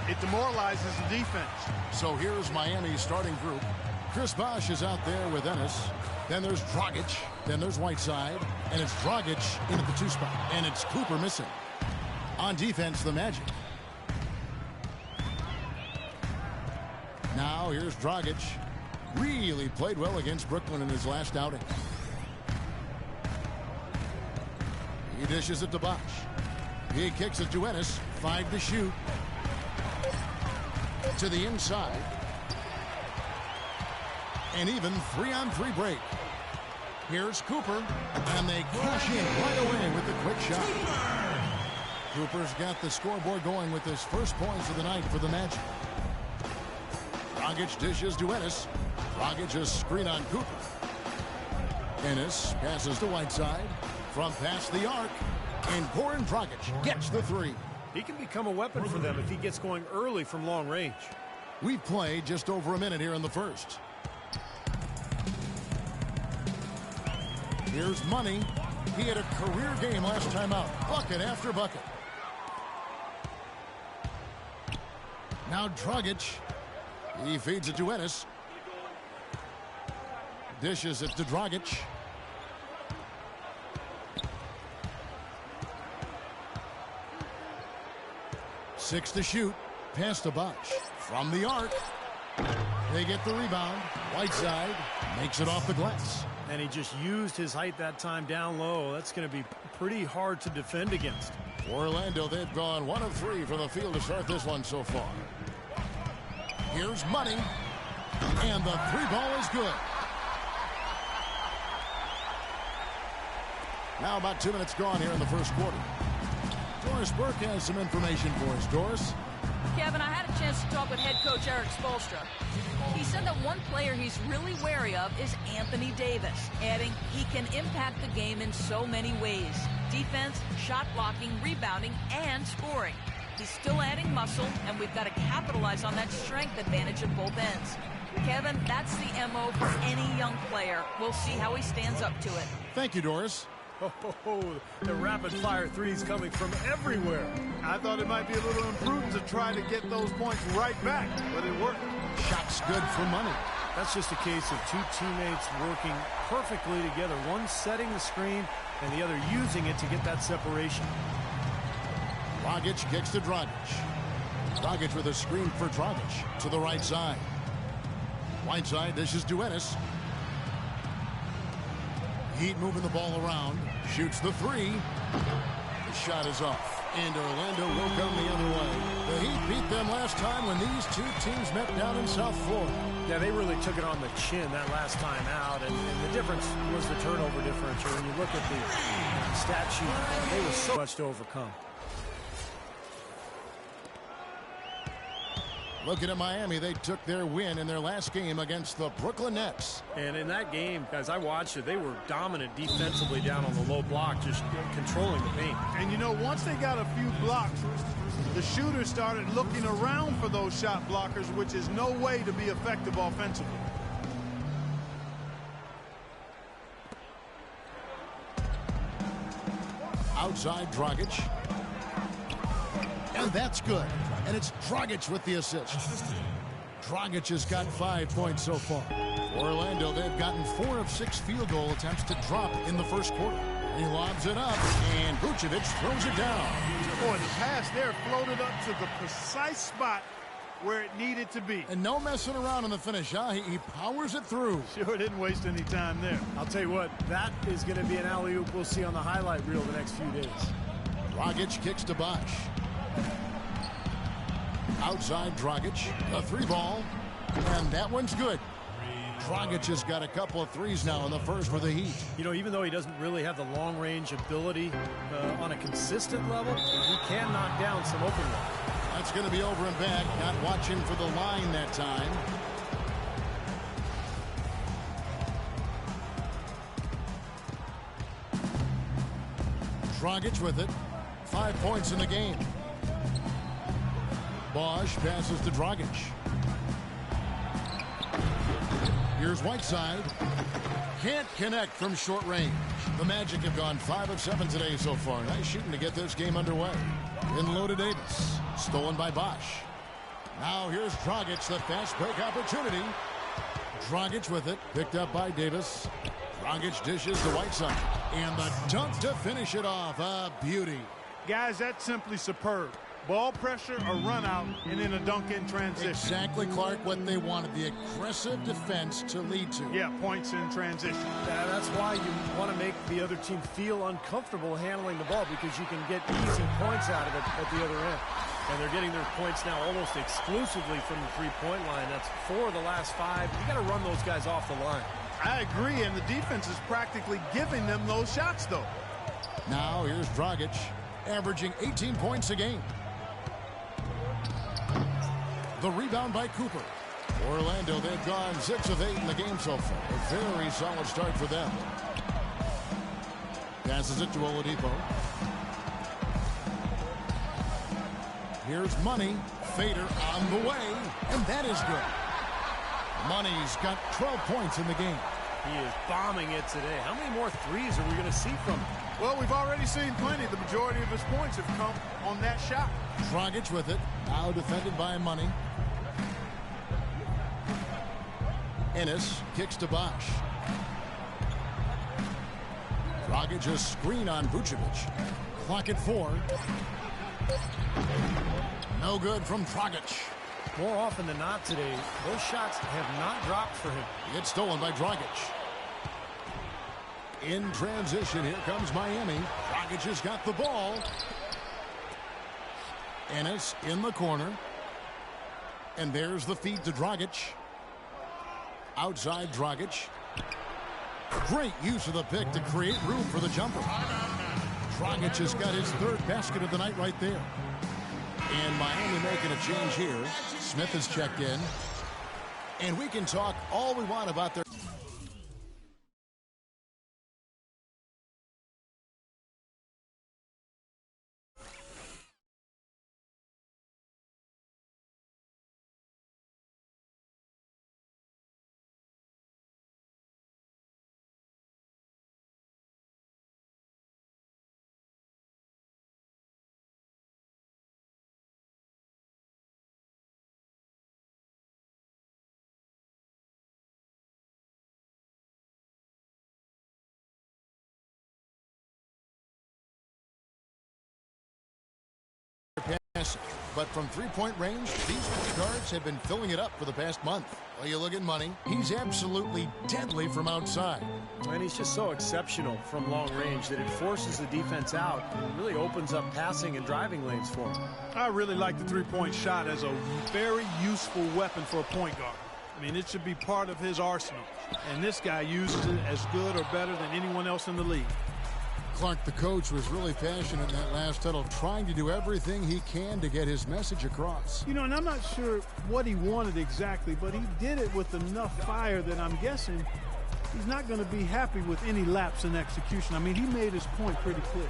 It demoralizes the defense. So here's Miami's starting group. Chris Bosh is out there with Ennis. Then there's Dragic. Then there's Whiteside. And it's Dragic in at the 2 spot. And it's Cooper missing. On defense, the Magic. Now here's Dragic. Really played well against Brooklyn in his last outing. He dishes it to Bosh. He kicks it to Ennis. 5 to shoot. To the inside. And even 3-on-3 break. Here's Cooper. And they cash in right away with the quick shot. Cooper's got the scoreboard going with his first points of the night for the Magic. Dragic dishes to Ennis. Dragic a screen on Cooper. Ennis passes to Whiteside. From past the arc. And Goran Dragic gets the 3. He can become a weapon for them if he gets going early from long range. We've played just over a minute here in the first. Here's Money. He had a career game last time out. Bucket after bucket. Now Dragic. He feeds it to Ennis. Dishes it to Dragic. Six to shoot. Pass to Bosh. From the arc. They get the rebound. Whiteside makes it off the glass. And he just used his height that time down low. That's going to be pretty hard to defend against. Orlando, they've gone 1 of 3 from the field to start this one so far. Here's Money. And the 3-ball is good. Now about 2 minutes gone here in the first quarter. Doris Burke has some information for us. Doris? Kevin, I had a chance to talk with head coach Eric Spoelstra. He said that one player he's really wary of is Anthony Davis, adding he can impact the game in so many ways. Defense, shot blocking, rebounding, and scoring. He's still adding muscle, and we've got to capitalize on that strength advantage at both ends. Kevin, that's the MO for any young player. We'll see how he stands up to it. Thank you, Doris. Oh, the rapid-fire threes coming from everywhere. I thought it might be a little imprudent to try to get those points right back, but it worked. Shots good for Money. That's just a case of two teammates working perfectly together. One setting the screen and the other using it to get that separation. Dragic kicks to Dragic. Dragic with a screen for Dragic to the right side. Whiteside dishes to Ennis. Heat moving the ball around. Shoots the 3. The shot is off. And Orlando will come the other way. The Heat beat them last time when these two teams met down in South Florida. Yeah, they really took it on the chin that last time out. And the difference was the turnover differential. When you look at the stat sheet, they were so much to overcome. Looking at Miami, they took their win in their last game against the Brooklyn Nets. And in that game, guys, I watched it. They were dominant defensively down on the low block, just controlling the paint. And, you know, once they got a few blocks, the shooters started looking around for those shot blockers, which is no way to be effective offensively. Outside Dragic. And that's good. And it's Dragic with the assist. Dragic has got 5 points so far. Orlando, they've gotten 4 of 6 field goal attempts to drop in the first quarter. He lobs it up, and Vucevic throws it down. Boy, the pass there floated up to the precise spot where it needed to be. And no messing around in the finish, huh? He powers it through. Sure didn't waste any time there. I'll tell you what, that is going to be an alley-oop we'll see on the highlight reel the next few days. Dragic kicks to Bosh. Outside Dragic, a 3-ball, and that one's good. Dragic has got a couple of threes now in the first for the Heat. You know, even though he doesn't really have the long-range ability on a consistent level, he can knock down some open ones. That's going to be over and back. Not watching for the line that time. Dragic with it. 5 points in the game. Bosh passes to Dragic. Here's Whiteside. Can't connect from short range. The Magic have gone 5 of 7 today so far. Nice shooting to get this game underway. In low to Davis. Stolen by Bosh. Now here's Dragic, the fast break opportunity. Dragic with it, picked up by Davis. Dragic dishes to Whiteside. And the dunk to finish it off. A beauty. Guys, that's simply superb. Ball pressure, a run out, and then a dunk in transition. Exactly, Clark, what they wanted. The aggressive defense to lead to. Yeah, points in transition. Yeah, that's why you want to make the other team feel uncomfortable handling the ball, because you can get easy points out of it at the other end. And they're getting their points now almost exclusively from the three-point line. That's 4 of the last 5. You got to run those guys off the line. I agree, and the defense is practically giving them those shots, though. Now here's Dragic, averaging 18 points a game. The rebound by Cooper. Orlando, they've gone 6 of 8 in the game so far. A very solid start for them. Passes it to Oladipo. Here's Money. Fader on the way, and that is good. Money's got 12 points in the game. He is bombing it today. How many more threes are we going to see from him? Well, we've already seen plenty. The majority of his points have come on that shot. Dragic with it. Now defended by Money. Ennis kicks to Bosch. Dragic a screen on Vucevic. Clock at 4. No good from Dragic. More often than not today, those shots have not dropped for him. It's stolen by Dragic. In transition, here comes Miami. Dragic has got the ball. Ennis in the corner. And there's the feed to Dragic. Outside Dragic. Great use of the pick to create room for the jumper. Dragic has got his 3rd basket of the night right there. And Miami making a change here. Smith has checked in. And we can talk all we want about their... But from three-point range, these point guards have been filling it up for the past month. Well, you look at Money, he's absolutely deadly from outside. And he's just so exceptional from long range that it forces the defense out and really opens up passing and driving lanes for him. I really like the three-point shot as a very useful weapon for a point guard. I mean, it should be part of his arsenal. And this guy uses it as good or better than anyone else in the league. Clark, the coach, was really passionate in that last huddle, trying to do everything he can to get his message across. You know, and I'm not sure what he wanted exactly, but he did it with enough fire that I'm guessing he's not going to be happy with any lapse in execution. I mean, he made his point pretty clear.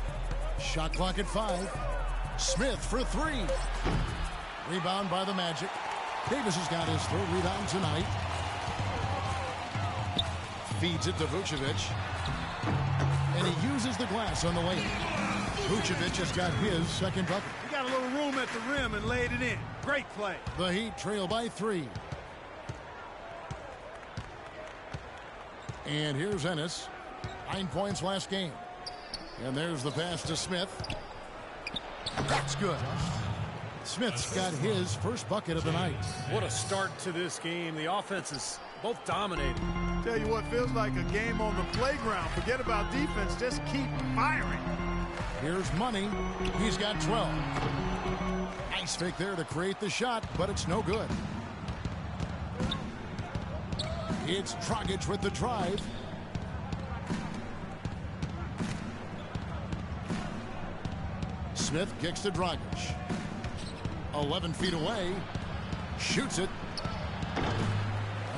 Shot clock at 5. Smith for 3. Rebound by the Magic. Davis has got his 3rd rebound tonight. Feeds it to Vucevic. And he uses the glass on the way. Vucevic has got his 2nd bucket. He got a little room at the rim and laid it in. Great play. The Heat trail by 3. And here's Ennis. 9 points last game. And there's the pass to Smith. That's good. Smith's got his 1st bucket of the night. What a start to this game. The offense is both dominating. Tell you what, feels like a game on the playground. Forget about defense, just keep firing. Here's Money. He's got 12. Nice fake there to create the shot, but it's no good. It's Dragic with the drive. Smith kicks to Dragic. 11 feet away. Shoots it.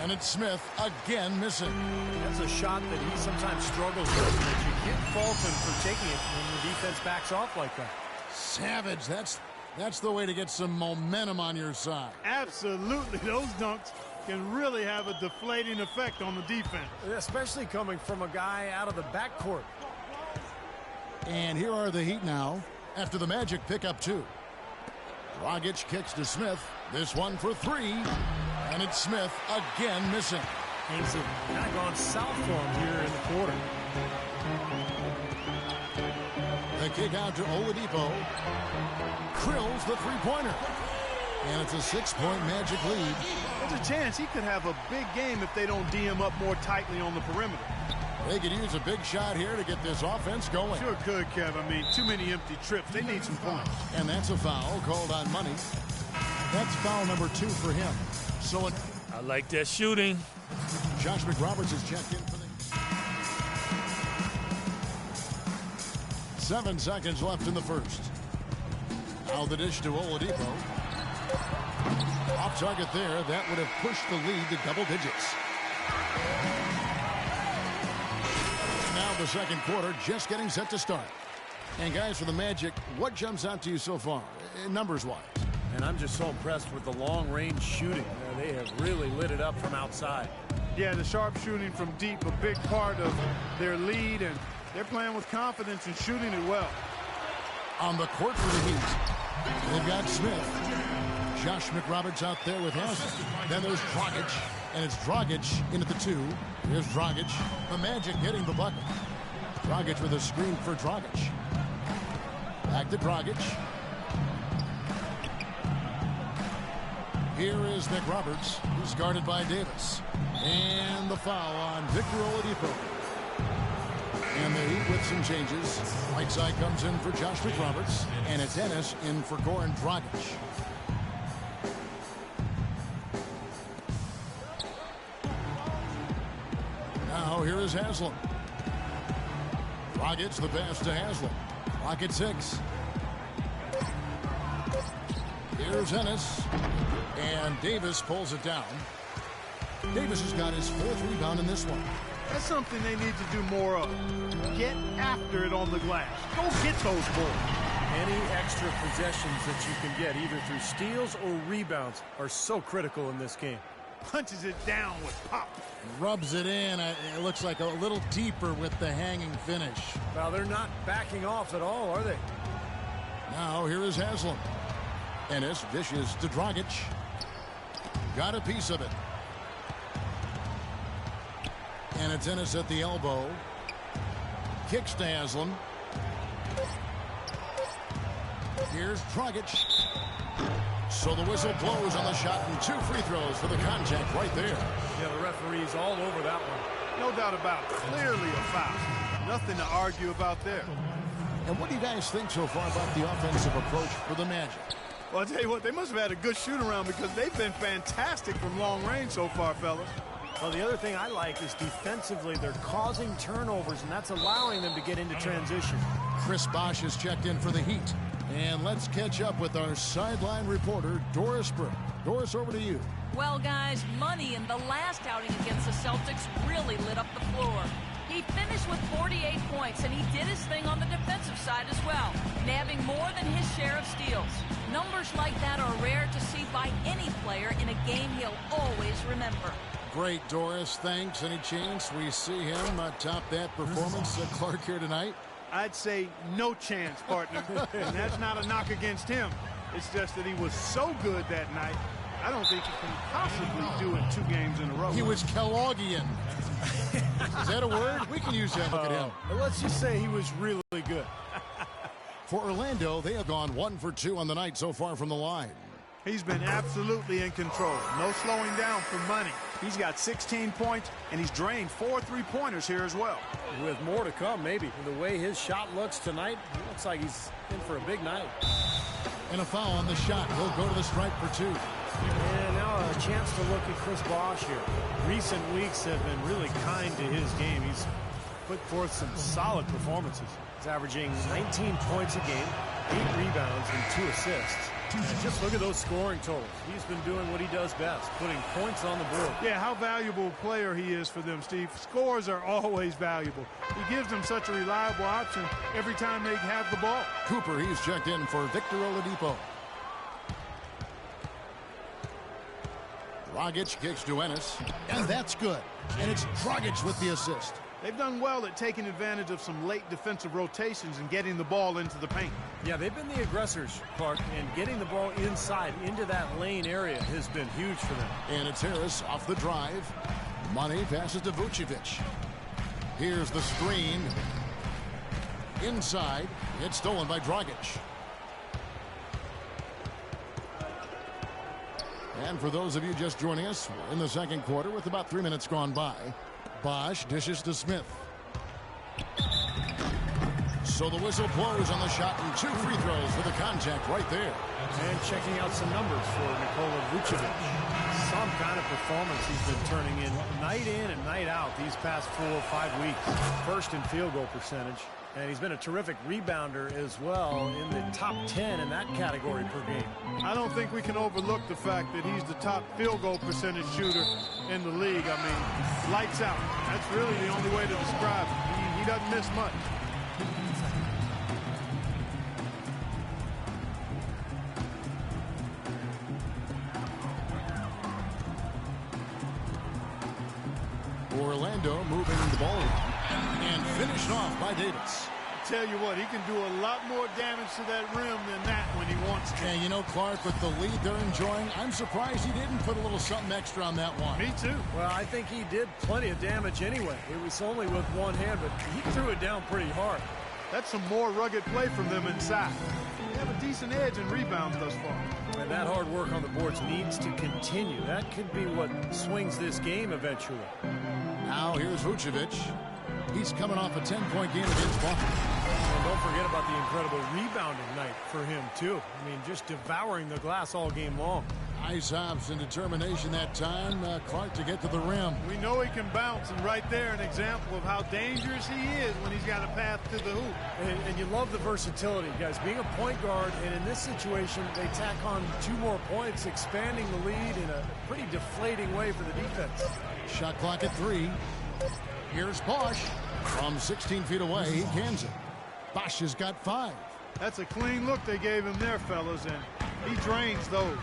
And it's Smith again missing. That's a shot that he sometimes struggles with, but you can't fault him for taking it when the defense backs off like that. Savage. That's the way to get some momentum on your side. Absolutely. Those dunks can really have a deflating effect on the defense. Especially coming from a guy out of the backcourt. And here are the Heat now after the Magic pick up 2. Dragic kicks to Smith. This one for three. And it's Smith again missing. Things have kind of gone south for him here in the quarter. The kick out to Oladipo. Krills the three-pointer. And it's a 6-point Magic lead. There's a chance he could have a big game if they don't D him up more tightly on the perimeter. They could use a big shot here to get this offense going. Sure could, Kev. I mean, too many empty trips. They need some points. And that's a foul called on Money. That's foul number 2 for him. So I like that shooting. Josh McRoberts has checked in for the 7 seconds left in the first. Now the dish to Oladipo. Off target there. That would have pushed the lead to double digits. Now the second quarter just getting set to start. And guys, for the Magic, what jumps out to you so far, numbers-wise? And I'm just so impressed with the long-range shooting. They have really lit it up from outside. Yeah, the sharp shooting from deep, a big part of their lead, and they're playing with confidence and shooting it well. On the court for the Heat, they've got Smith. Josh McRoberts out there with Haslem. Then there's Dragic, and it's Dragic in at the 2. Here's Dragic. The Magic getting the bucket. Dragic with a screen for Dragic. Back to Dragic. Here is McRoberts, who's guarded by Davis. And the foul on Victor Oladipo. And the Heat with some changes. Right side comes in for Josh McRoberts. And it's Ennis in for Goran Dragic. Now here is Haslem. Dragic the pass to Haslem. Clock at 6. Here's Ennis. And Davis pulls it down. Davis has got his 4th rebound in this one. That's something they need to do more of. Get after it on the glass. Go get those boards. Any extra possessions that you can get, either through steals or rebounds, are so critical in this game. Punches it down with pop. Rubs it in. It looks like a little deeper with the hanging finish. Well, they're not backing off at all, are they? Now here is Haslem. Ennis dishes to Dragic. Got a piece of it. And it's Ennis at the elbow. Kicks to Haslem. Here's Dragic. So the whistle blows on the shot and 2 free throws for the contact right there. Yeah, the referee's all over that one. No doubt about it. Clearly a foul. Nothing to argue about there. And what do you guys think so far about the offensive approach for the Magic? Well, I'll tell you what, they must have had a good shoot-around because they've been fantastic from long range so far, fellas. Well, the other thing I like is defensively they're causing turnovers, and that's allowing them to get into transition. Chris Bosh has checked in for the Heat. And let's catch up with our sideline reporter, Doris Burke. Doris, over to you. Well, guys, Money in the last outing against the Celtics really lit up the floor. He finished with 48 points, and he did his thing on the defensive side as well, nabbing more than his share of steals. Numbers like that are rare to see by any player in a game he'll always remember. Great, Doris. Thanks. Any chance we see him top that performance at Clark here tonight? I'd say no chance, partner. And that's not a knock against him. It's just that he was so good that night, I don't think he can possibly do it 2 games in a row. He was Kelloggian. Is that a word? We can use that. Look at him. Let's just say he was really good. For Orlando, they have gone 1 for 2 on the night so far from the line. He's been absolutely in control. No slowing down for Money. He's got 16 points, and he's drained 4 3-pointers here as well. With more to come, maybe. The way his shot looks tonight, it looks like he's in for a big night. And a foul on the shot. He'll go to the stripe for 2. And now a chance to look at Chris Bosh here. Recent weeks have been really kind to his game. He's put forth some solid performances. He's averaging 19 points a game, 8 rebounds, and 2 assists. And just look at those scoring totals. He's been doing what he does best, putting points on the board. Yeah, how valuable a player he is for them, Steve. Scores are always valuable. He gives them such a reliable option every time they have the ball. Cooper, he's checked in for Victor Oladipo. Dragic kicks to Ennis, and that's good. And it's Dragic with the assist. They've done well at taking advantage of some late defensive rotations and getting the ball into the paint. Yeah, they've been the aggressors, Clark, and getting the ball inside into that lane area has been huge for them. And it's Harris off the drive. Money passes to Vucevic. Here's the screen. Inside. It's stolen by Dragic. And for those of you just joining us, we're in the second quarter with about 3 minutes gone by. Bosch dishes to Smith. So the whistle blows on the shot and 2 free throws for the contact right there. And checking out some numbers for Nikola Vucevic. Some kind of performance he's been turning in and night out these past 4 or 5 weeks. First in field goal percentage. And he's been a terrific rebounder as well, in the top 10 in that category per game. I don't think we can overlook the fact that he's the top field goal percentage shooter in the league. I mean, lights out. That's really the only way to describe it. He doesn't miss much. Orlando moving the ball around and finished off by Davis. Tell you what, he can do a lot more damage to that rim than that when he wants to. And you know, Clark, with the lead they're enjoying, I'm surprised he didn't put a little something extra on that one. Me too. Well, I think he did plenty of damage anyway. It was only with one hand, but he threw it down pretty hard. That's some more rugged play from them inside. They have a decent edge in rebounds thus far. And that hard work on the boards needs to continue. That could be what swings this game eventually. Now here's Vucevic. He's coming off a 10-point game against Boston. And don't forget about the incredible rebounding night for him, too. I mean, just devouring the glass all game long. Nice hops and determination that time, Clark, to get to the rim. We know he can bounce, and right there an example of how dangerous he is when he's got a path to the hoop. And you love the versatility, guys. Being a point guard, and in this situation, they tack on 2 more points, expanding the lead in a pretty deflating way for the defense. Shot clock at 3. Here's Bosch. From 16 feet away, he cans it. Bosch has got 5. That's a clean look they gave him there, fellas, and he drains those.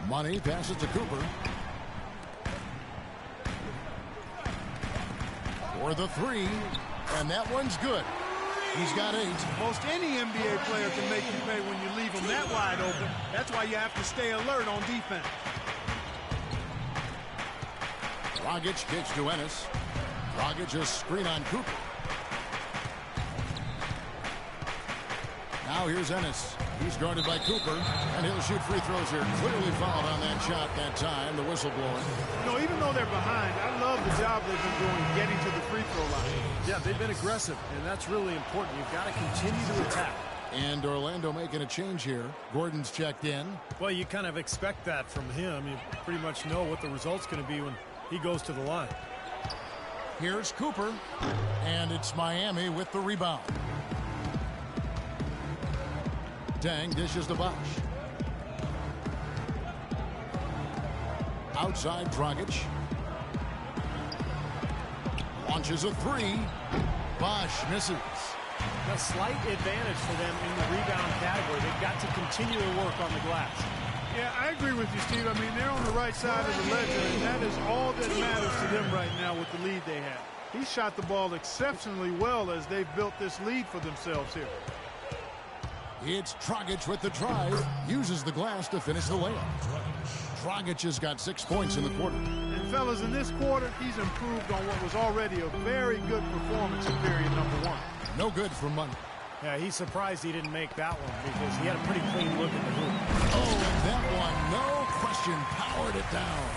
Money passes to Cooper. For the 3, and that one's good. He's got 8. Most any NBA player can make you pay when you leave them that wide open. That's why you have to stay alert on defense. Dragic kicks to Ennis. Dragic a screen on Cooper. Now here's Ennis. He's guarded by Cooper, and he'll shoot free throws here. Clearly fouled on that shot that time, the whistle blowing. You know, even though they're behind, I love the job they've been doing getting to the free throw line. Yeah, they've been aggressive, and that's really important. You've got to continue to attack. And Orlando making a change here. Gordon's checked in. Well, you kind of expect that from him. You pretty much know what the result's going to be when he goes to the line. Here's Cooper, and it's Miami with the rebound. Dang dishes to Bosch. Outside Dragic. Launches a 3. Bosch misses. A slight advantage for them in the rebound category. They've got to continue to work on the glass. Yeah, I agree with you, Steve. I mean, they're on the right side of the ledger, and that is all that matters to them right now with the lead they have. He shot the ball exceptionally well as they've built this lead for themselves here. It's Dragic with the drive. Uses the glass to finish the layup. Dragic has got 6 points in the quarter. And, fellas, in this quarter, he's improved on what was already a very good performance in period number 1. No good for Money. Yeah, he's surprised he didn't make that one because he had a pretty clean look at the hoop. Oh, and that one, no question, powered it down.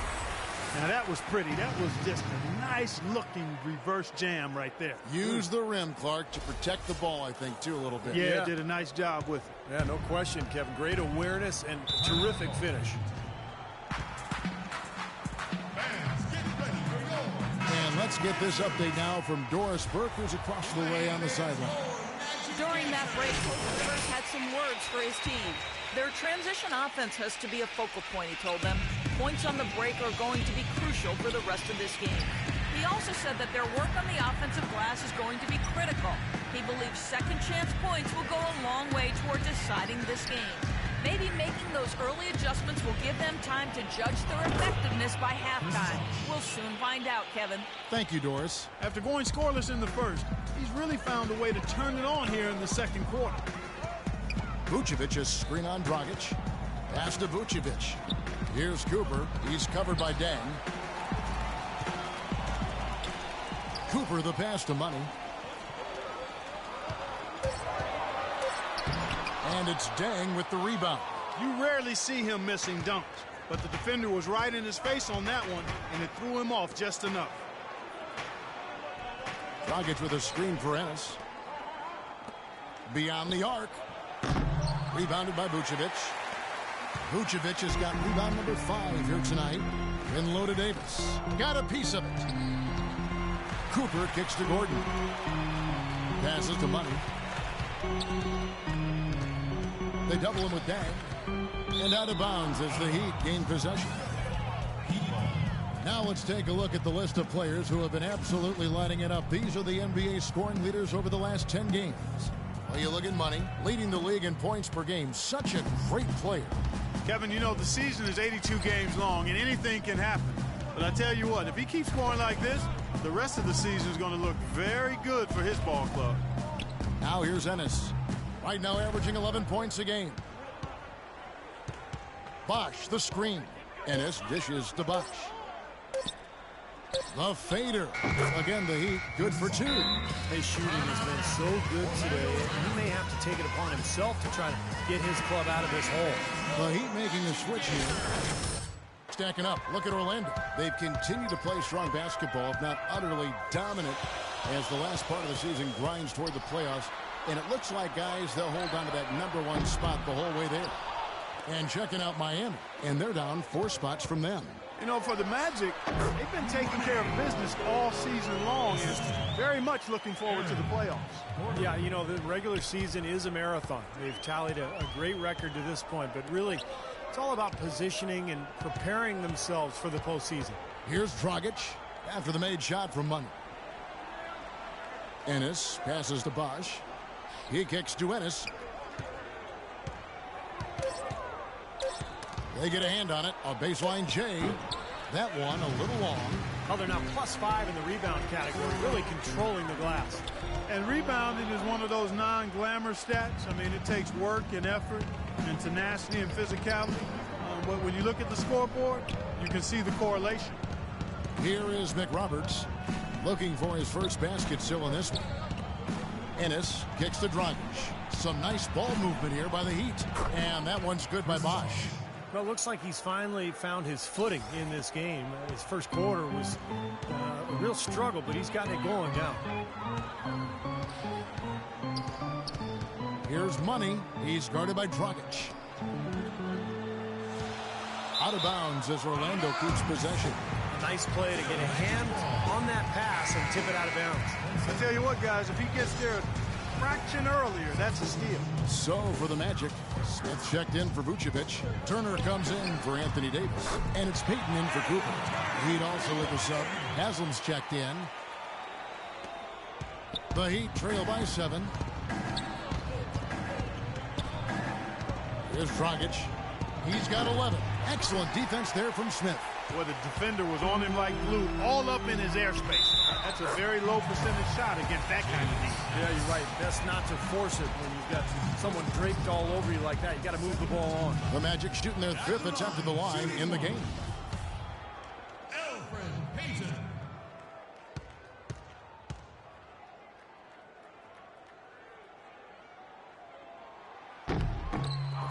Now, that was pretty. That was just a nice-looking reverse jam right there. Use the rim, Clark, to protect the ball, I think, too, a little bit. Yeah, did a nice job with it. Yeah, no question, Kevin. Great awareness and terrific finish. And let's get this update now from Doris Burke, who's across the way on the sideline. During that break, Coach Rivers had some words for his team. Their transition offense has to be a focal point, he told them. Points on the break are going to be crucial for the rest of this game. He also said that their work on the offensive glass is going to be critical. He believes second chance points will go a long way toward deciding this game. Maybe making those early adjustments will give them time to judge their effectiveness by halftime. We'll soon find out, Kevin. Thank you, Doris. After going scoreless in the first, he's really found a way to turn it on here in the second quarter. Vucevic is screen on Dragic. Pass to Vucevic. Here's Cooper. He's covered by Dang. Cooper the pass to Money. And it's Dang with the rebound. You rarely see him missing dunks, but the defender was right in his face on that one, and it threw him off just enough. Dragic with a screen for Ennis. Beyond the arc. Rebounded by Vucevic. Vucevic has got rebound number 5 here tonight. And low to Davis. Got a piece of it. Cooper kicks to Gordon. Passes to Money. They double him with Dang. And out of bounds as the Heat gain possession. Now let's take a look at the list of players who have been absolutely lighting it up. These are the NBA scoring leaders over the last 10 games. Well, you look at Money, leading the league in points per game. Such a great player. Kevin, you know, the season is 82 games long, and anything can happen. But I tell you what, if he keeps scoring like this, the rest of the season is going to look very good for his ball club. Now here's Ennis. Right now averaging 11 points a game. Bosch, the screen. Ennis dishes to Bosch. The fader. Again, the Heat good for 2. His shooting has been so good today, and he may have to take it upon himself to try to get his club out of this hole. The Heat making a switch here. Stacking up. Look at Orlando. They've continued to play strong basketball, if not utterly dominant, as the last part of the season grinds toward the playoffs. And it looks like, guys, they'll hold on to that #1 spot the whole way there. And checking out Miami, and they're down 4 spots from them. You know, for the Magic, they've been taking care of business all season long and very much looking forward to the playoffs. Yeah, you know, the regular season is a marathon. They've tallied a great record to this point, but really, it's all about positioning and preparing themselves for the postseason. Here's Dragic after the made shot from Money. Ennis passes to Bosch. He kicks to Ennis. They get a hand on it. A baseline J. That one a little long. Oh, they're now +5 in the rebound category, really controlling the glass. And rebounding is one of those non-glamour stats. I mean, it takes work and effort and tenacity and physicality. But when you look at the scoreboard, you can see the correlation. Here is McRoberts looking for his first basket still in this one. Ennis kicks to Dragic. Some nice ball movement here by the Heat. And that one's good by Bosch. Well, it looks like he's finally found his footing in this game. His first quarter was a real struggle, but he's gotten it going now. Here's Money. He's guarded by Dragic. Out of bounds as Orlando keeps possession. A nice play to get a hand on that pass and tip it out of bounds. I tell you what, guys, if he gets there a fraction earlier, that's a steal. So for the Magic, Smith checked in for Vucevic. Turner comes in for Anthony Davis. And it's Payton in for Cooper. Heat also with the sub. Haslam's checked in. The Heat trail by 7. Here's Dragic. He's got 11. Excellent defense there from Smith. Well, the defender was on him like glue, all up in his airspace. That's a very low percentage shot against that kind of defense. Yeah, you're right. Best not to force it when you've got someone draped all over you like that. You got to move the ball on. The Magic shooting their 5th attempt at the line in the game.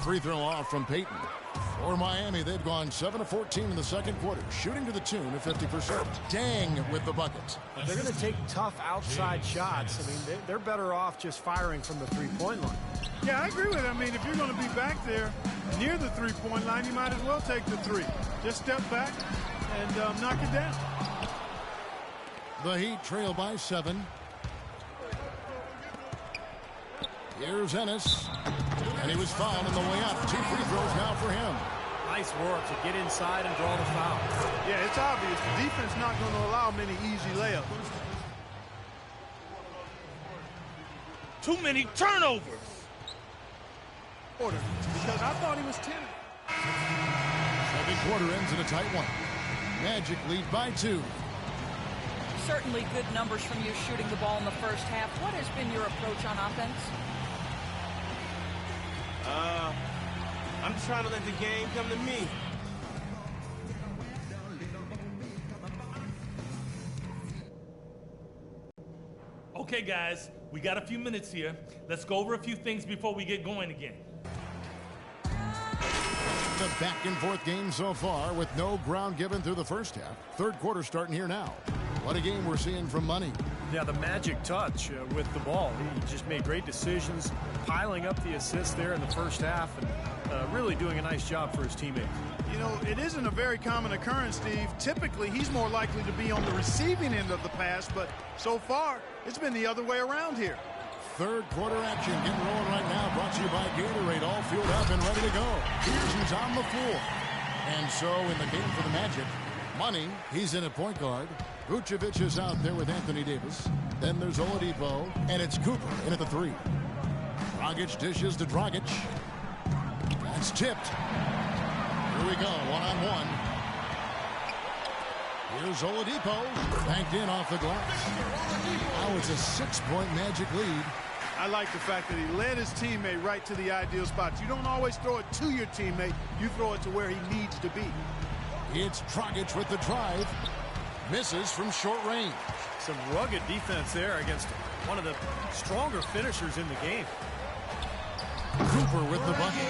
Free throw off from Payton. For Miami, they've gone 7 of 14 in the second quarter, shooting to the tune of 50%. Dang with the bucket. But they're going to take tough outside shots. I mean, they're better off just firing from the three-point line. Yeah, I agree with it. I mean, if you're going to be back there near the three-point line, you might as well take the 3. Just step back and knock it down. The Heat trail by 7. Here's Ennis. And he was fouled on the way up. 2 free throws now for him. Nice work to get inside and draw the foul. Yeah, it's obvious. The defense not going to allow many easy layups. Too many turnovers. Because I thought he was 10. quarter ends in a tight one. Magic lead by 2. Certainly good numbers from you shooting the ball in the first half. What has been your approach on offense? I'm trying to let the game come to me. Okay, guys, we got a few minutes here. Let's go over a few things before we get going again. The back-and-forth game so far with no ground given through the first half. Third quarter starting here now. What a game we're seeing from Money. Yeah, the magic touch with the ball. He just made great decisions, piling up the assists there in the first half, and really doing a nice job for his teammates. You know, it isn't a very common occurrence, Steve. Typically, he's more likely to be on the receiving end of the pass, but so far, it's been the other way around here. Third quarter action getting rolling right now. Brought to you by Gatorade. All fueled up and ready to go. Peterson's on the floor. And so in the game for the Magic, Money, he's in at point guard. Vucevic is out there with Anthony Davis. Then there's Oladipo, and it's Cooper in at the 3. Dragic dishes to Dragic. That's tipped. Here we go, one-on-one. Here's Oladipo, banked in off the glass. Now it's a 6-point Magic lead. I like the fact that he led his teammate right to the ideal spots. You don't always throw it to your teammate. You throw it to where he needs to be. It's Dragic with the drive. Misses from short range. Some rugged defense there against one of the stronger finishers in the game. Cooper with the bucket.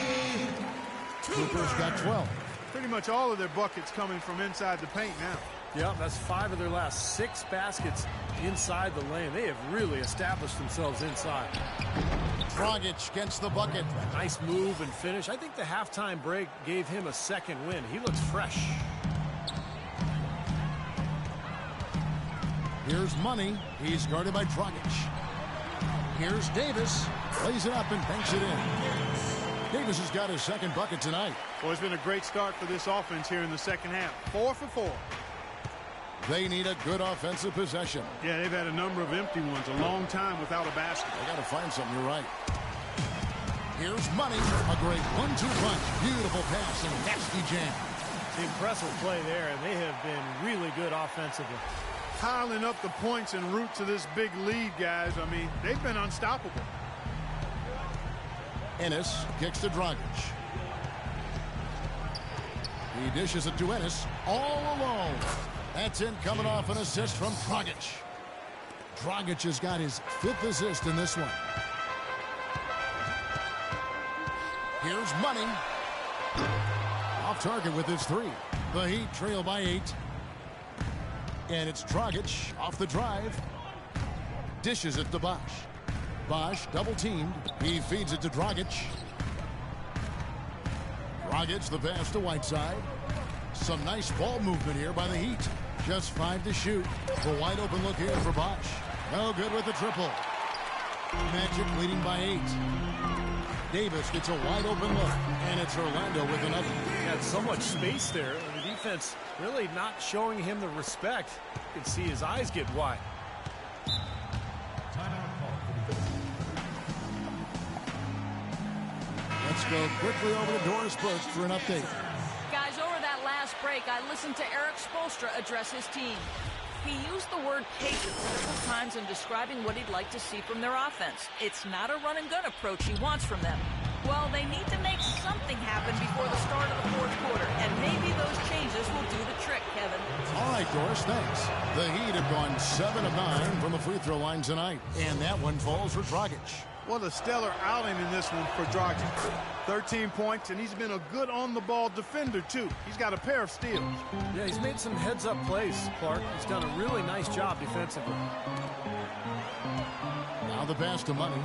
Cooper's got 12. Pretty much all of their buckets coming from inside the paint now. Yeah, that's 5 of their last 6 baskets inside the lane. They have really established themselves inside. Dragic gets the bucket. Nice move and finish. I think the halftime break gave him a second win. He looks fresh. Here's Money. He's guarded by Dragic. Here's Davis. Plays it up and banks it in. Davis has got his second bucket tonight. Well, it's been a great start for this offense here in the second half. 4 for 4. They need a good offensive possession. Yeah, they've had a number of empty ones, a long time without a basket. They got to find something, you're right. Here's Money. A great 1-2 punch. Beautiful pass and nasty jam. Impressive play there, and they have been really good offensively. Piling up the points en route to this big lead, guys. I mean, they've been unstoppable. Ennis kicks to Dragic. He dishes it to Ennis all alone. That's in coming off an assist from Dragic. Dragic has got his 5th assist in this one. Here's Money. Off target with his 3. The Heat trail by 8. And it's Dragic off the drive. Dishes it to Bosch. Bosch double teamed. He feeds it to Dragic. Dragic the pass to Whiteside. Some nice ball movement here by the Heat. Just 5 to shoot. The wide open look here for Bosch. No good with the triple. Magic leading by 8. Davis gets a wide open look. And it's Orlando with another. He had so much space there. And the defense really not showing him the respect. You can see his eyes get wide. Let's go quickly over to Doris Burch for an update. Guys, over that last break, I listened to Eric Spoelstra address his team. He used the word patience several times in describing what he'd like to see from their offense. It's not a run-and-gun approach he wants from them. Well, they need to make something happen before the start of the 4th quarter, and maybe those changes will do the trick, Kevin. All right, Doris, thanks. The Heat have gone 7 of 9 from the free throw line tonight, and that one falls for Dragic. What a stellar outing in this one for Dragic. 13 points, and he's been a good on-the-ball defender, too. He's got a pair of steals. Yeah, he's made some heads-up plays, Clark. He's done a really nice job defensively. Now the pass to Money.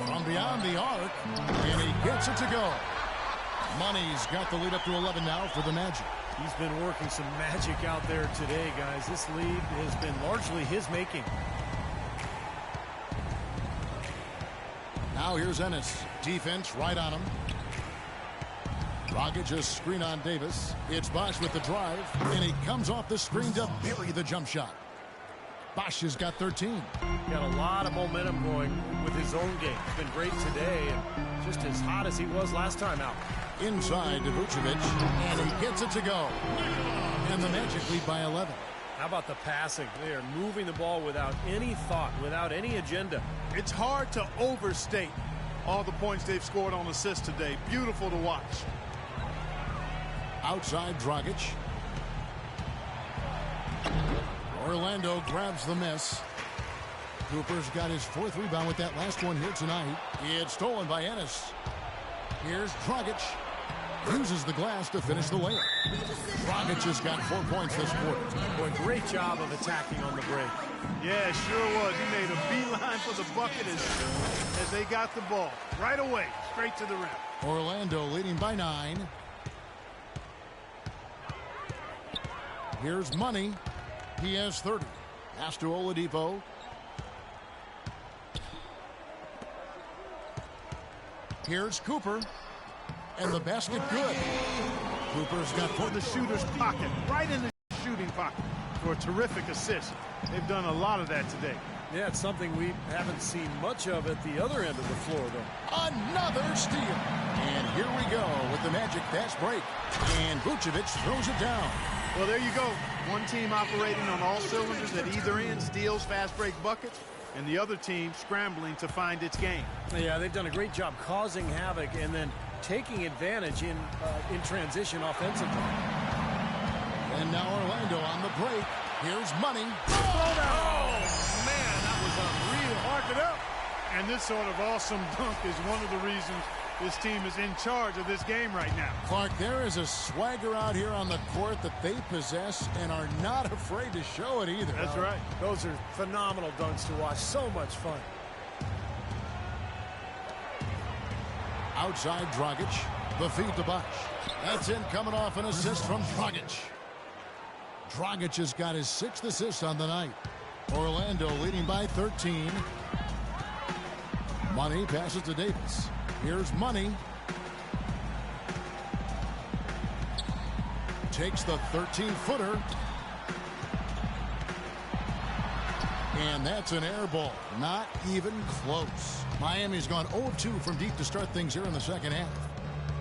From beyond the arc, and he gets it to go. Money's got the lead up to 11 now for the Magic. He's been working some magic out there today, guys. This lead has been largely his making. Now here's Ennis. Defense right on him. Dragic just screen on Davis. It's Bosch with the drive, and he comes off the screen to bury the jump shot. Bosch has got 13. Got a lot of momentum going with his own game. He's been great today and just as hot as he was last time out. Inside to Vucevic, and he gets it to go. And the Magic lead by 11. How about the passing? They are moving the ball without any thought, without any agenda. It's hard to overstate all the points they've scored on assists today. Beautiful to watch. Outside Dragic. Orlando grabs the miss. Cooper's got his 4th rebound with that last one here tonight. It's stolen by Ennis. Here's Dragic. Uses the glass to finish the layup. Dragic has got 4 points this quarter. Boy, great job of attacking on the break. Yeah, sure was. He made a beeline for the bucket as they got the ball. Right away, straight to the rim. Orlando leading by 9. Here's Money. He has 30. Pass to Oladipo. Here's Cooper. And the basket good. Cooper's got For the shooter's pocket, right in the shooting pocket for a terrific assist. They've done a lot of that today. Yeah, it's something we haven't seen much of at the other end of the floor, though. Another steal. And here we go with the Magic fast break. And Vucevic throws it down. Well, there you go. One team operating on all cylinders at either end, steals fast break buckets, and the other team scrambling to find its game. Yeah, they've done a great job causing havoc and then taking advantage in transition offensively. And now Orlando on the break. Here's Money. Oh, man, that was unreal. Mark it up. And this sort of awesome dunk is one of the reasons this team is in charge of this game right now. Clark, there is a swagger out here on the court that they possess and are not afraid to show it either. That's right. Those are phenomenal dunks to watch. So much fun. Outside Dragic. The feed to Bosh. That's in coming off an assist from Dragic. Dragic has got his 6th assist on the night. Orlando leading by 13. Money passes to Davis. Here's Money. Takes the 13-footer. And that's an air ball. Not even close. Miami's gone 0-2 from deep to start things here in the second half.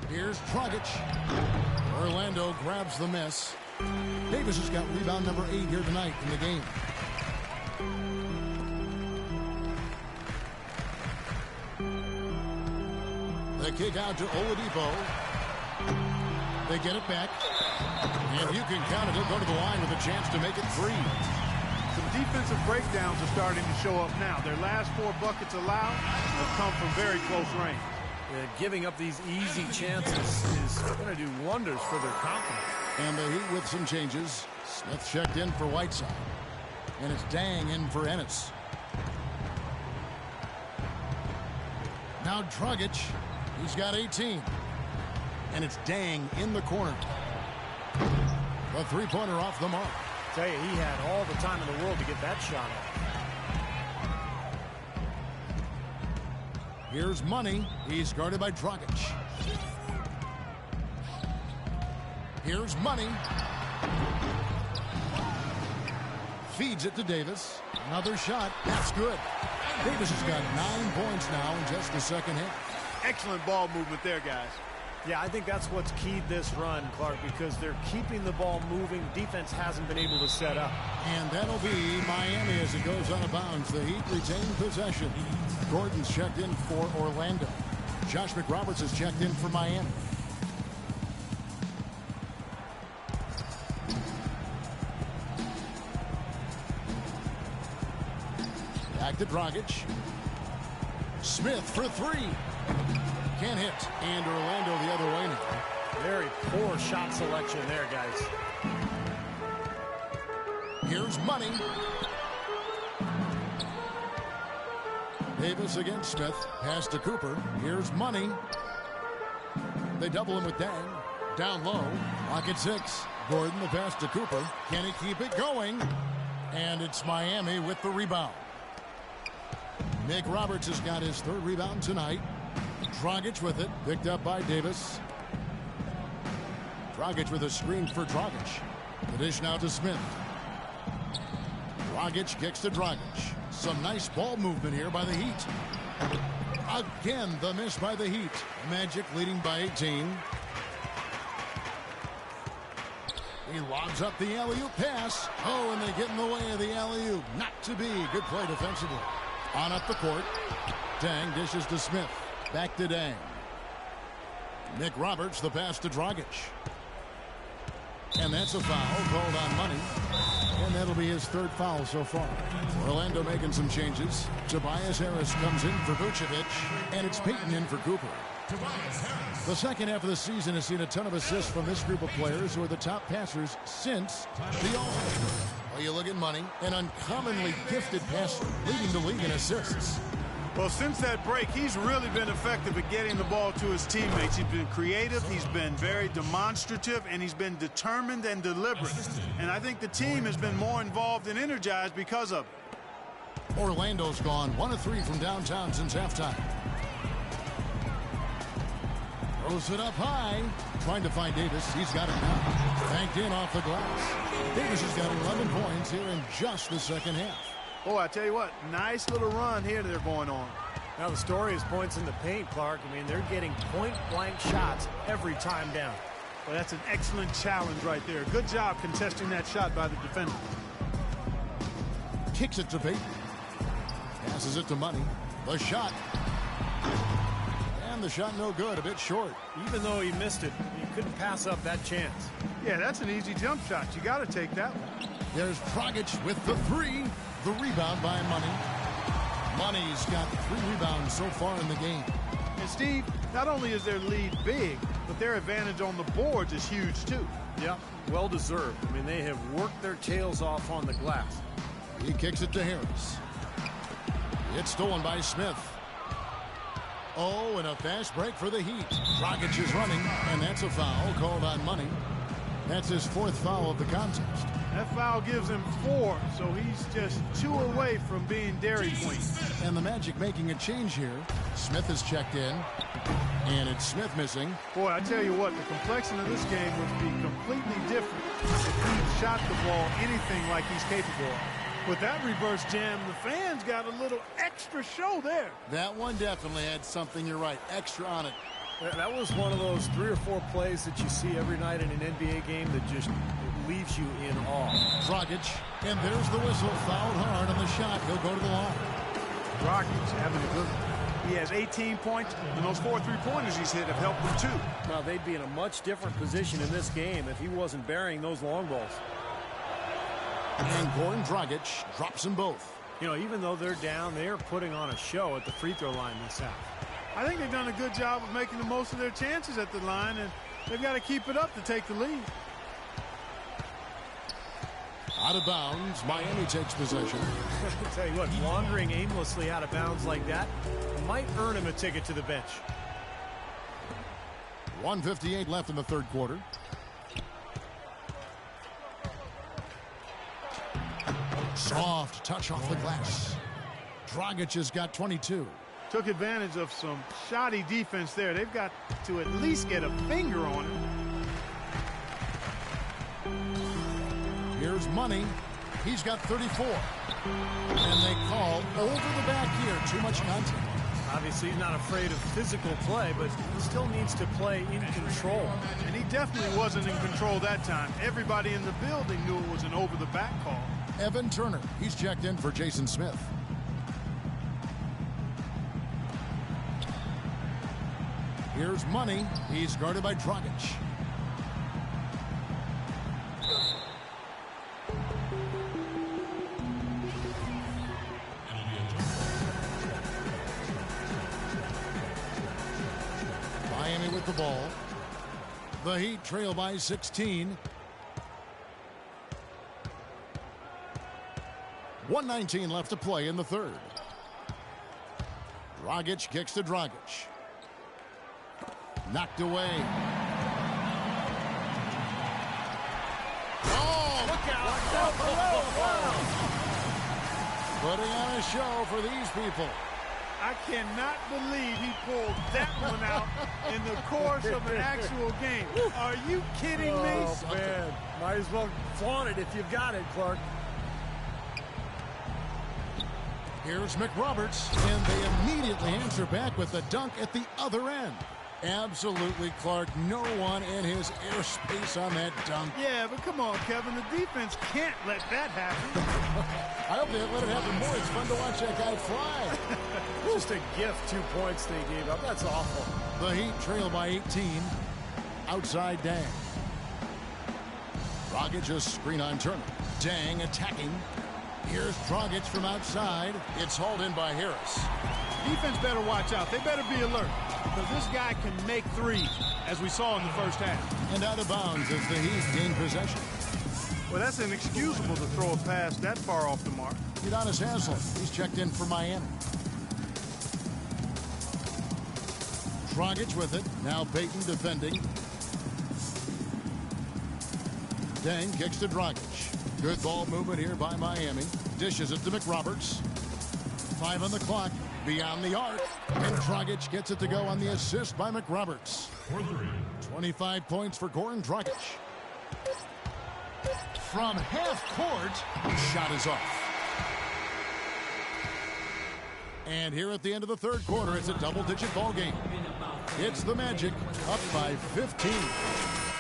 Here's Dragic. Orlando grabs the miss. Davis has got rebound number 8 here tonight in the game. The kick out to Oladipo. They get it back. And you can count it. He'll go to the line with a chance to make it 3. Some defensive breakdowns are starting to show up now. Their last 4 buckets allowed have come from very close range. Giving up these easy chances is going to do wonders for their confidence. And the Heat with some changes. Smith checked in for Whiteside. And it's Dang in for Ennis. Now Dragic. He's got 18. And it's Dang in the corner. The 3-pointer off the mark. Tell you, he had all the time in the world to get that shot off. Here's Money. He's guarded by Dragic. Here's Money. Feeds it to Davis. Another shot. That's good. Davis has got 9 points now in just the second half. Excellent ball movement there, guys. Yeah, I think that's what's keyed this run, Clark, because they're keeping the ball moving. Defense hasn't been able to set up. And that'll be Miami as it goes out of bounds. The Heat retain possession. Gordon's checked in for Orlando. Josh McRoberts has checked in for Miami. Back to Dragic. Smith for 3. Can't hit. And Orlando the other way now. Very poor shot selection there, guys. Here's Money. Davis against Smith. Pass to Cooper. Here's Money. They double him with Dang. Down low. Pocket 6. Gordon the pass to Cooper. Can he keep it going? And it's Miami with the rebound. Nick Roberts has got his 3rd rebound tonight. Dragic with it. Picked up by Davis. Dragic with a screen for Dragic. The dish now to Smith. Dragic kicks to Dragic. Some nice ball movement here by the Heat. Again, the miss by the Heat. Magic leading by 18. He lobs up the alley-oop pass. Oh, and they get in the way of the alley-oop. Not to be. Good play defensively. On up the court. Dang dishes to Smith. Back to Dang. Nick Roberts, the pass to Dragic. And that's a foul called on Money. And that'll be his third foul so far. Orlando making some changes. Tobias Harris comes in for Vucevic. And it's Peyton in for Cooper. The second half of the season has seen a ton of assists from this group of players who are the top passers since the All-Star. Well, you look at Money, an uncommonly gifted passer, leading the league in assists. Well, since that break, he's really been effective at getting the ball to his teammates. He's been creative, he's been very demonstrative, and he's been determined and deliberate. And I think the team has been more involved and energized because of it. Orlando's gone 1 of 3 from downtown since halftime. Throws it up high. Trying to find Davis. He's got it now. Banked in off the glass. Davis has got 11 points here in just the second half. Oh, I tell you what, nice little run here they're going on. Now the story is points in the paint, Clark. I mean, they're getting point-blank shots every time down. Well, that's an excellent challenge right there. Good job contesting that shot by the defender. Kicks it to Peyton. Passes it to Money. The shot. And the shot no good, a bit short. Even though he missed it, he couldn't pass up that chance. Yeah, that's an easy jump shot. You got to take that one. There's Dragic with the 3. The rebound by Money. Money's got 3 rebounds so far in the game. And Steve, not only is their lead big, but their advantage on the boards is huge too. Yep, well deserved. I mean, they have worked their tails off on the glass. He kicks it to Harris. It's stolen by Smith. Oh, and a fast break for the Heat. Dragic is running, and that's a foul called on Money. That's his 4th foul of the contest. That foul gives him 4, so he's just 2 away from being Dairy Queen. And the Magic making a change here. Smith is checked in, and it's Smith missing. Boy, I tell you what, the complexion of this game would be completely different if he shot the ball anything like he's capable of. With that reverse jam, the fans got a little extra show there. That one definitely had something, you're right, extra on it. That was one of those 3 or 4 plays that you see every night in an NBA game that just leaves you in awe. Dragic, and there's the whistle, fouled hard on the shot. He'll go to the line. Dragic having a good one. He has 18 points, and those 4 3-pointers he's hit have helped him too. Well, they'd be in a much different position in this game if he wasn't burying those long balls. And Goran Dragic drops them both. You know, even though they're down, they are putting on a show at the free throw line this half. I think they've done a good job of making the most of their chances at the line, and they've got to keep it up to take the lead. Out of bounds, Miami takes possession. I tell you what, wandering aimlessly out of bounds like that might earn him a ticket to the bench. 1:58 left in the third quarter. Soft touch off the glass. Dragic has got 22. Took advantage of some shoddy defense there. They've got to at least get a finger on him. Here's Money. He's got 34. And they call over the back here. Too much contact. Obviously, he's not afraid of physical play, but he still needs to play in control. And he definitely wasn't in control that time. Everybody in the building knew it was an over-the-back call. Evan Turner. He's checked in for Jason Smith. Here's Money. He's guarded by Dragic. Miami with the ball. The Heat trail by 16. 1:19 left to play in the third. Dragic kicks to Dragic. Knocked away. Oh, Look out! putting on a show for these people. I cannot believe he pulled that one out in the course of an actual game. Are you kidding me? Oh, man. Might as well flaunt it if you've got it, Clark. Here's McRoberts, and they immediately answer back with the dunk at the other end. Absolutely, Clark. No one in his airspace on that dunk. Yeah, but come on, Kevin. The defense can't let that happen. I hope they let it happen more. It's fun to watch that guy fly. Just a gift, 2 points they gave up. That's awful. The Heat trail by 18. Outside Dang. Dragic a screen on Turner. Dang attacking. Here's Dragic from outside. It's hauled in by Harris. Defense better watch out. They better be alert because this guy can make threes, as we saw in the first half. And out of bounds as the Heat gain possession. Well, that's inexcusable to throw a pass that far off the mark. Udonis Haslem. He's checked in for Miami. Dragic with it. Now Payton defending. Dang kicks to Dragic. Good ball movement here by Miami. Dishes it to McRoberts. 5 on the clock. Beyond the arc. And Dragic gets it to go on the assist by McRoberts. 25 points for Goran Dragic. From half court, shot is off. And here at the end of the third quarter, it's a double-digit ball game. It's the Magic up by 15.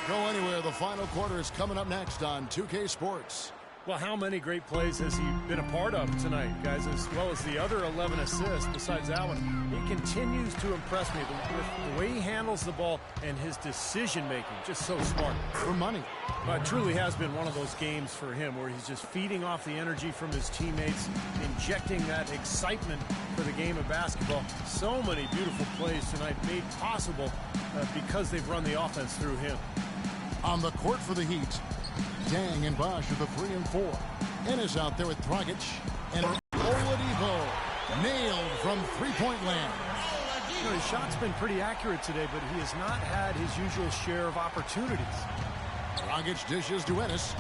Go anywhere. The final quarter is coming up next on 2K Sports. Well, how many great plays has he been a part of tonight, guys, as well as the other 11 assists besides that one? He continues to impress me with the way he handles the ball and his decision-making. Just so smart. For money. But it truly has been one of those games for him where he's just feeding off the energy from his teammates, injecting that excitement for the game of basketball. So many beautiful plays tonight made possible because they've run the offense through him. On the court for the Heat, Dang and Bosch are the 3 and 4. Ennis out there with Dragic and Oladipo nailed from three-point land. You know, his shot's been pretty accurate today, but he has not had his usual share of opportunities. Dragic dishes to Ennis.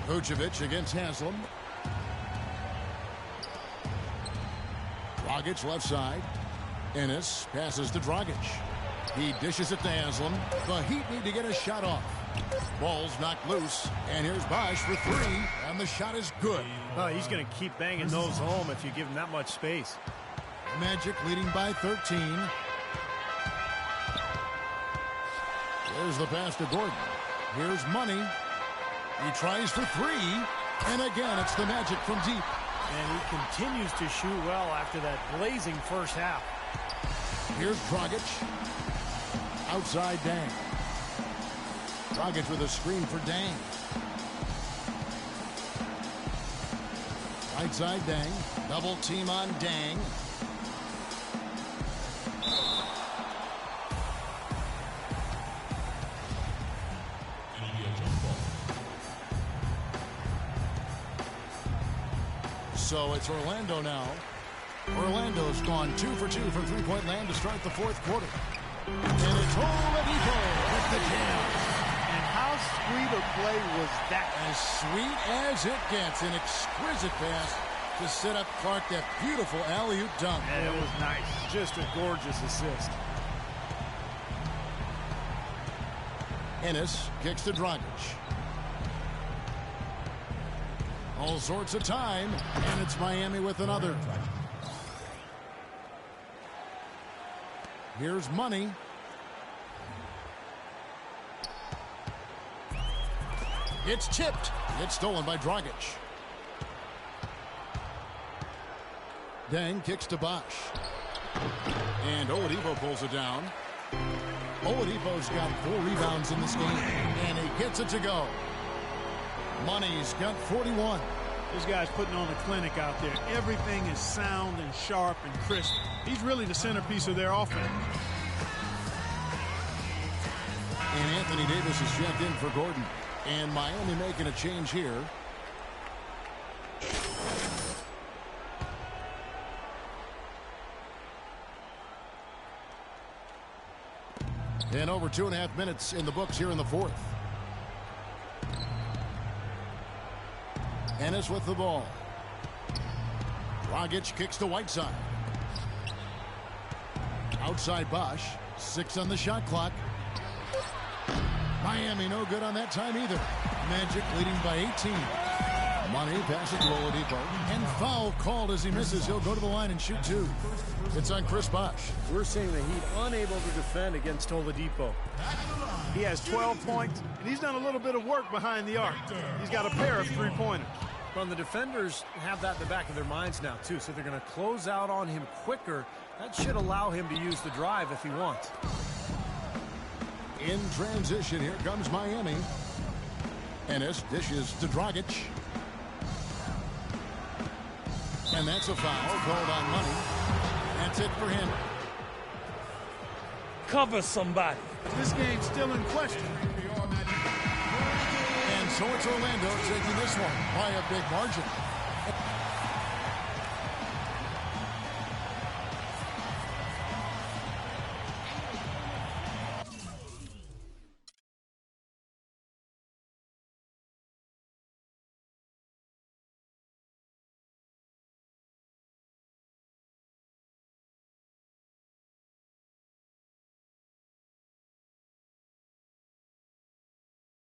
Vucevic against Haslem. Dragic left side. Ennis passes to Dragic. He dishes it to Haslem. The Heat need to get a shot off. Ball's knocked loose. And here's Bosch for 3. And the shot is good. Oh, he's going to keep banging those home if you give him that much space. Magic leading by 13. There's the pass to Gordon. Here's Money. He tries for 3. And again, it's the Magic from deep. And he continues to shoot well after that blazing first half. Here's Dragic. Outside Dang. Dragic with a screen for Dang. Right side Dang. Double team on Dang. So it's Orlando now. Orlando's gone 2 for 2 from three-point land to start the fourth quarter. And it's Oladipo with the jam. And how sweet a play was that? As sweet as it gets. An exquisite pass to set up Clark that beautiful alley-oop dunk. And it was nice. Just a gorgeous assist. Ennis kicks to Dragic. All sorts of time. And it's Miami with another. Here's Money. It's tipped. It's stolen by Dragic. Dang kicks to Bosch. And Oladipo pulls it down. Oladipo's got 4 rebounds in this game. And he gets it to go. Money's got 41. This guy's putting on a clinic out there. Everything is sound and sharp and crisp. He's really the centerpiece of their offense. And Anthony Davis is checked in for Gordon. And Miami making a change here. And over 2.5 minutes in the books here in the fourth. Ennis with the ball. Dragic kicks to Whiteside. Outside Bosch. 6 on the shot clock. Miami no good on that time either. Magic leading by 18. Money passes to Oladipo. And foul called as he misses. He'll go to the line and shoot 2. It's on Chris Bosh. We're seeing the Heat unable to defend against Oladipo. He has 12 points, and he's done a little bit of work behind the arc. He's got a pair of three-pointers. Well, the defenders have that in the back of their minds now, too, so they're going to close out on him quicker. That should allow him to use the drive if he wants. In transition, here comes Miami. Ennis dishes to Dragic. And that's a foul called on Money. That's it for him. Cover somebody. This game's still in question. And so it's Orlando taking this one by a big margin.